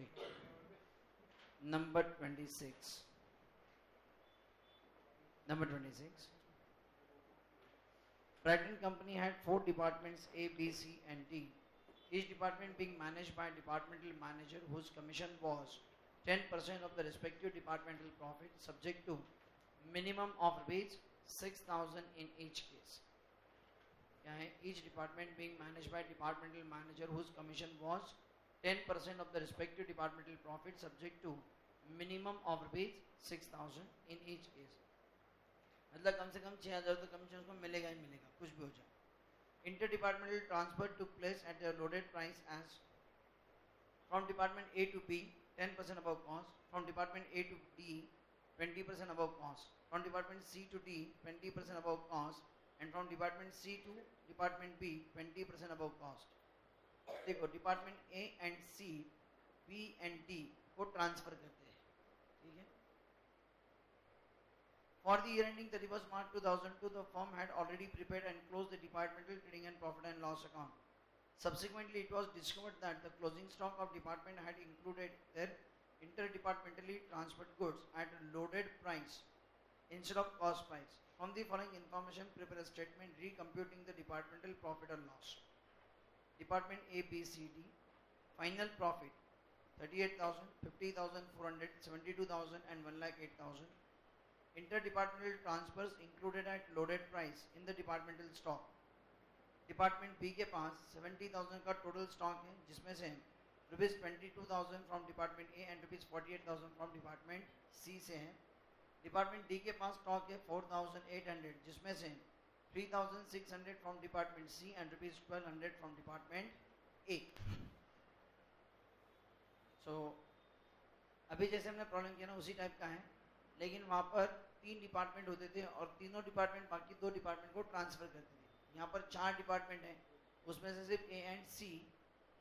ठीक. Number 26. Number 26. Pratt & Company had 4 departments A, B, C and D. Each department being managed by a departmental manager whose commission was 10% of the respective departmental profit, subject to minimum of rupees 6,000 in each case. Each department being managed by a departmental manager whose commission was 10% of the respective departmental profit, subject to minimum of rupees 6,000 in each case. मतलब कम से कम 6,000 तो commission उसको मिलेगा ही मिलेगा, कुछ भी हो जाए. Inter-departmental transfer took place at a loaded price as from department A to B 10% above cost, from department A to D 20% above cost, from department C to D 20% above cost, and from department C to department B 20% above cost. देखो department A and C, B and D को transfer करते हैं, ठीक है. For the year ending 31st March 2002, the firm had already prepared and closed the departmental trading and profit and loss account. Subsequently, it was discovered that the closing stock of department had included their interdepartmentally transferred goods at a loaded price instead of cost price. From the following information, prepare a statement recomputing the departmental profit or loss. Department A, B, C, D, final profit 38,000, 50,400, 72,000 and 1,08,000. Interdepartmental transfers included at loaded price in the departmental stock. Department B के पास 70,000 का total stock है, जिसमें से ₹22,000 from department A and ₹48,000 from department C से है. Department D के पास stock है 4,800, जिसमें से 3,600 from department C and ₹1,200 from department A. So अभी जैसे हमने प्रॉब्लम किया ना उसी टाइप का है, लेकिन वहाँ पर 3 डिपार्टमेंट होते थे और तीनों डिपार्टमेंट बाकी 2 डिपार्टमेंट को ट्रांसफर करते थे. यहाँ पर 4 डिपार्टमेंट हैं, उसमें से सिर्फ A and C,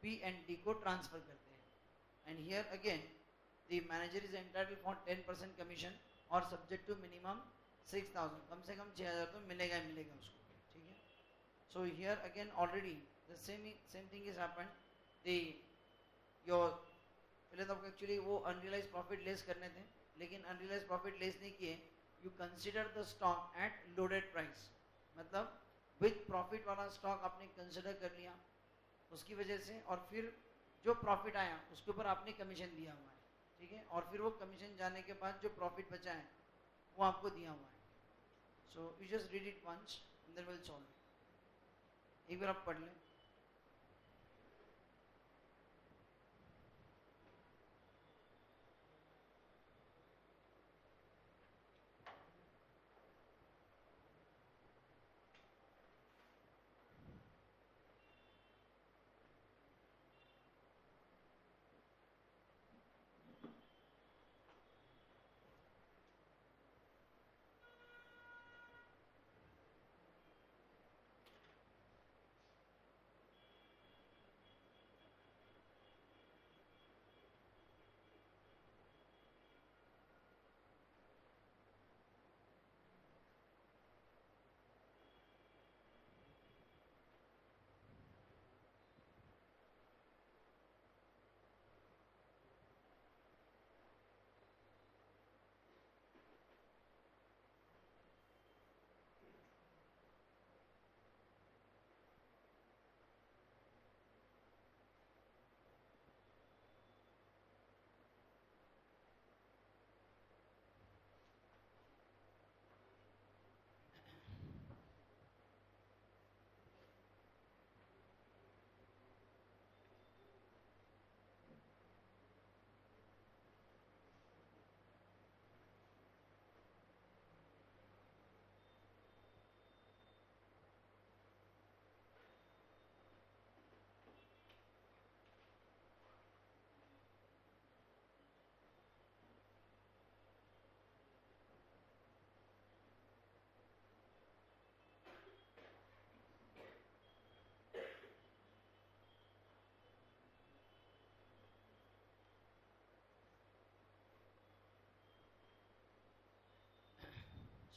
P and D को ट्रांसफर करते हैं. And here again the manager is entitled for 10% commission और सब्जेक्ट टू मिनिमम 6,000, कम से कम 6,000 तो मिलेगा ही मिलेगा उसको, ठीक है. So here again already the same thing is happened. The your पहले तो एक्चुअली वो अनरियलाइज प्रॉफिट लेस करने थे, लेकिन अनरियलाइज प्रॉफिट लेस नहीं किए. You consider the stock at loaded price, मतलब विद प्रॉफिट वाला स्टॉक आपने कंसिडर कर लिया उसकी वजह से, और फिर जो प्रॉफिट आया उसके ऊपर आपने कमीशन दिया हुआ है, ठीक है. और फिर वो कमीशन जाने के बाद जो प्रॉफिट बचा है वो आपको दिया हुआ है. So you just read it once and then will solve. एक बार आप पढ़ लें.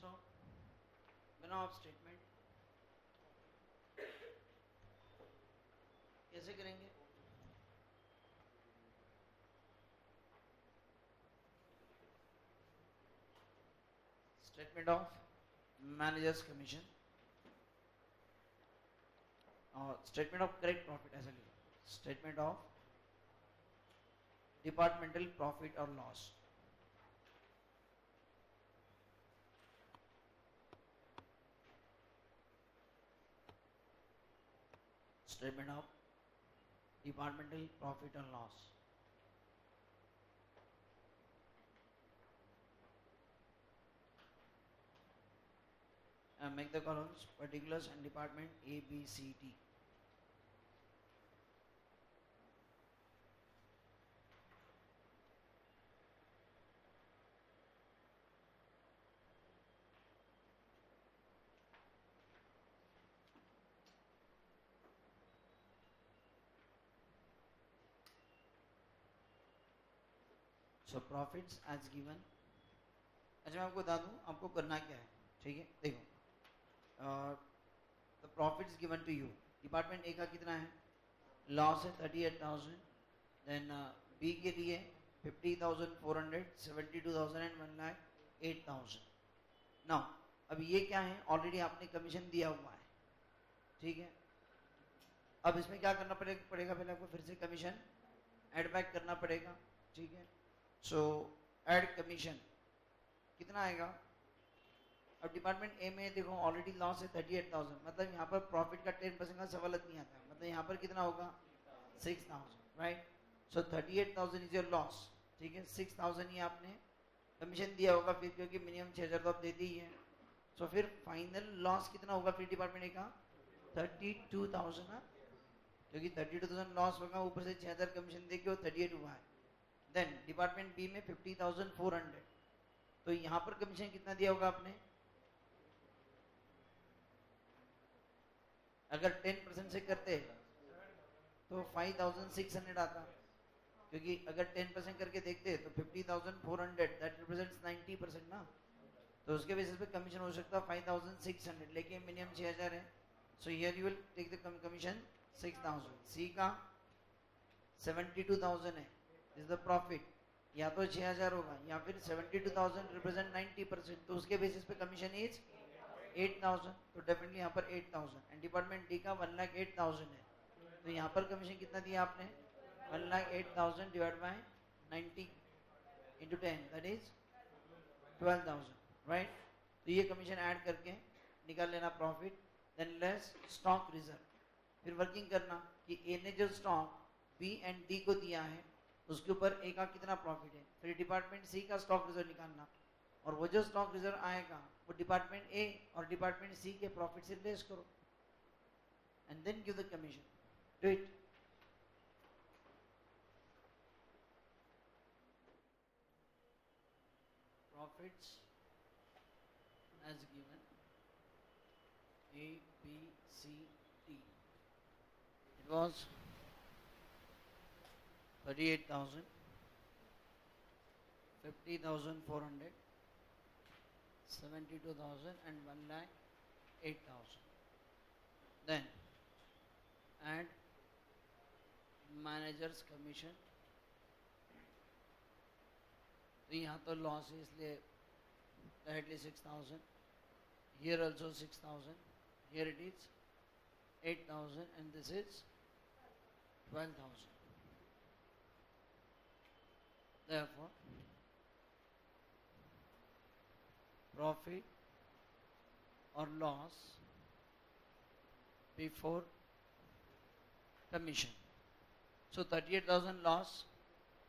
So बनाओ आप स्टेटमेंट. कैसे करेंगे? Statement of manager's commission और statement of correct profit ऐसा लिखो, statement of departmental profit or loss. Statement of departmental profit or loss. And make the columns particulars and department A, B, C, D. So profits as given. अच्छा मैं आपको बता दूं आपको करना क्या है, ठीक है? देखो, the profits given to you. Department A का कितना है? लॉस है 38,000. देन बी के लिए 50,400, 72,000 एंड 1,08,000. नाउ अब ये क्या है? ऑलरेडी आपने कमीशन दिया हुआ है, ठीक है? अब इसमें क्या करना पड़ेगा पहले आपको फिर से कमीशन ऐड बैक करना पड़ेगा, ठीक है? सो ऐड कमीशन कितना आएगा? अब डिपार्टमेंट ए में देखो ऑलरेडी लॉस है 38,000, मतलब यहाँ पर प्रॉफिट का 10% का सवाल नहीं आता है, मतलब यहाँ पर कितना होगा? 6,000, right? So 38,000 is your loss, ठीक है? 6,000 ही आपने कमीशन दिया होगा फिर, क्योंकि मिनिमम 6,000 तो आप देते ही है. सो फिर फाइनल लॉस कितना होगा फिर डिपार्टमेंट ए का? 32,000 ना, क्योंकि 32,000 लॉस होगा, ऊपर से 6,000 कमीशन देके वो 38 हुआ है. देन डिपार्टमेंट बी में 50,400, तो यहाँ पर कमीशन कितना दिया होगा आपने? अगर 10% से करते तो 5,600 आता, क्योंकि अगर 10% करके देखते तो 50,400 दैट रिप्रेजेंट्स 90% ना, तो उसके बेसिस पे कमीशन हो सकता है 5,600, लेकिन मिनिमम 6,000 है. So here you will take the commission 6,000. C का 72,000 है, इज द प्रॉफिट. या तो 6,000 होगा या फिर 72,000 रिप्रेजेंट 90%, तो उसके बेसिस पे कमीशन इज 8,000, तो डेफिनेटली यहाँ पर 8,000. एंड डिपार्टमेंट डी का 1,08,000 है, तो यहाँ पर कमीशन कितना दिया आपने? 1,08,000 divide by 90 into 10, that is 12,000, right? तो ये कमीशन ऐड करके निकाल लेना profit. Than less stock reserve. फिर वर्किंग करना कि ए ने जो स्टॉक बी एंड डी को दिया है उसके ऊपर ए का कितना प्रॉफिट है. फिर डिपार्टमेंट सी का स्टॉक रिजर्व निकालना, और वो जो स्टॉक रिजर्व आएगा वो डिपार्टमेंट ए और डिपार्टमेंट सी के प्रॉफिट से लेस करो and then give the commission. Do it. Profits as given A, B, C, D. It was 38,000, 50,400, 72,000 and 1,08,000. Then add manager's commission. तो यहाँ तो लॉस है इसलिए directly 6,000. Here also 6,000. Here it is 8,000 and this is 12,000. Therefore, profit or loss before commission. So 38,000 loss,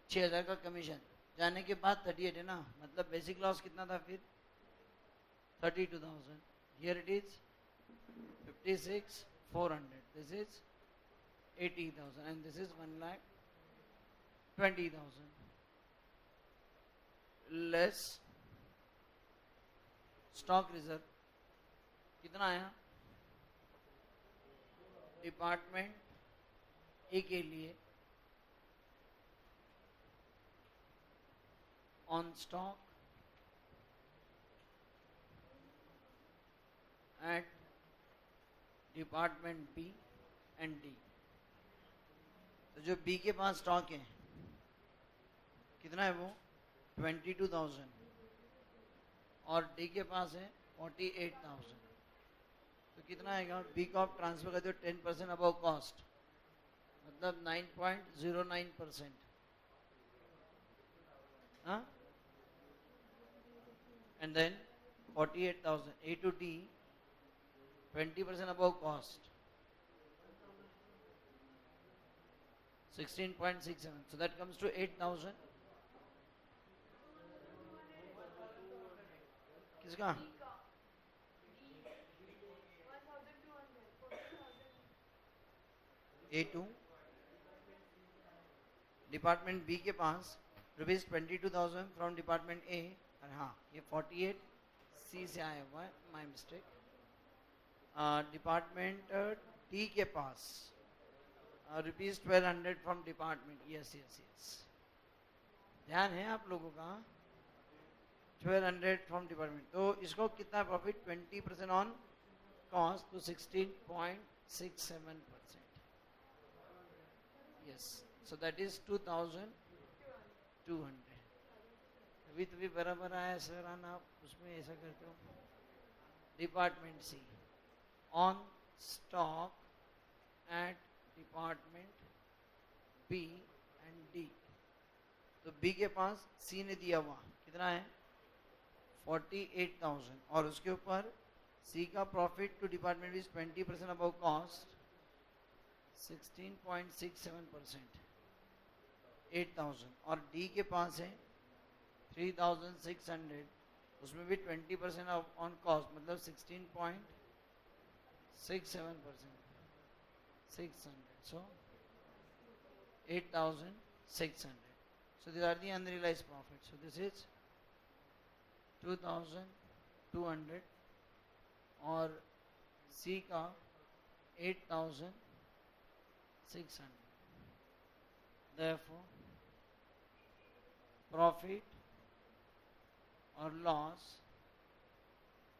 6,000 का commission जाने के बाद 38 है ना, मतलब बेसिक लॉस कितना था फिर? 32,000. Here it is 56,400. This is 80,000 and this is 1,20,000. Less stock reserve कितना आया? डिपार्टमेंट ए के लिए on stock at department B and D. तो जो बी के पास स्टॉक है कितना है वो? 22,000. और डी के पास है 48,000, तो कितना आएगा? बी को आप ट्रांसफर करते हो 10% अबव कॉस्ट, मतलब 9.09%, हाँ, and then 48,000 A to D 20% above cost 16.67, so that comes to 8,000. किसका? A2 डिपार्टमेंट बी के पास ₹22,000 फ्रॉम डिपार्टमेंट ए, और हाँ ये 48 सी से आया हुआ है, माय मिस्टेक। डिपार्टमेंट डी के पास ₹1,200 from department, yes yes yes, ध्यान है आप लोगों का, 1,200 फ्रॉम डिपार्टमेंट, तो इसको कितना प्रॉफिट? 20% ऑन कॉस्ट, तो 16.67%, यस, सो दैट इज 2,200। अभी तो भी बराबर आया सर, आना आप उसमें ऐसा करते हो। Department C on stock at department B and D, तो बी के पास सी ने दिया हुआ कितना है? 48,000, और उसके ऊपर सी का profit to department is 20% above cost 16.67%, 8,000, और डी के पास है 3,600, उसमें भी 20% ऑन कॉस्ट, मतलब 16.67%, 600, so 8,600. So these are the unrealized profits. So this is 2,200 और C का 8,600. Therefore, profit or loss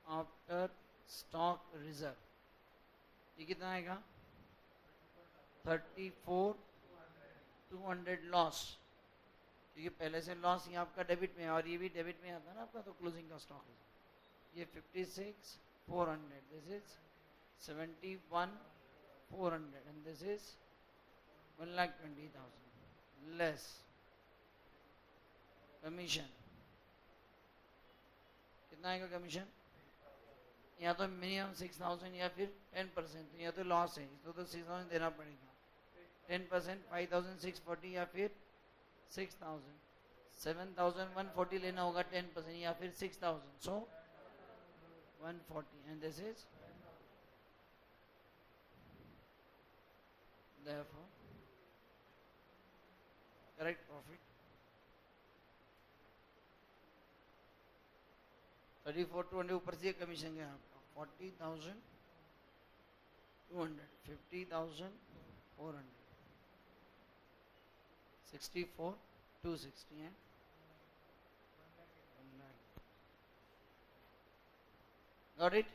after stock reserve, ये कितना आएगा? 34,200 लॉस, क्योंकि पहले से लॉस ये आपका डेबिट में है और ये भी डेबिट में आता है ना आपका, तो क्लोजिंग का स्टॉक है ये 56,400, this is 71,400 and this is 1,20,000 less commission. कितना आएगा कमीशन? या तो मिनिमम 6,000 या फिर 10%, या तो लॉस है इसको तो 6,000 देना पड़ेगा, 10% 5,640 या फिर 6,000, 7,140 लेना होगा 10%, या फिर 6,000, so 140, and this is therefore correct profit 34,200, ऊपर से कमीशन गया आपका 40,200, 50,400, 64,260 and 1 lakh. Got it?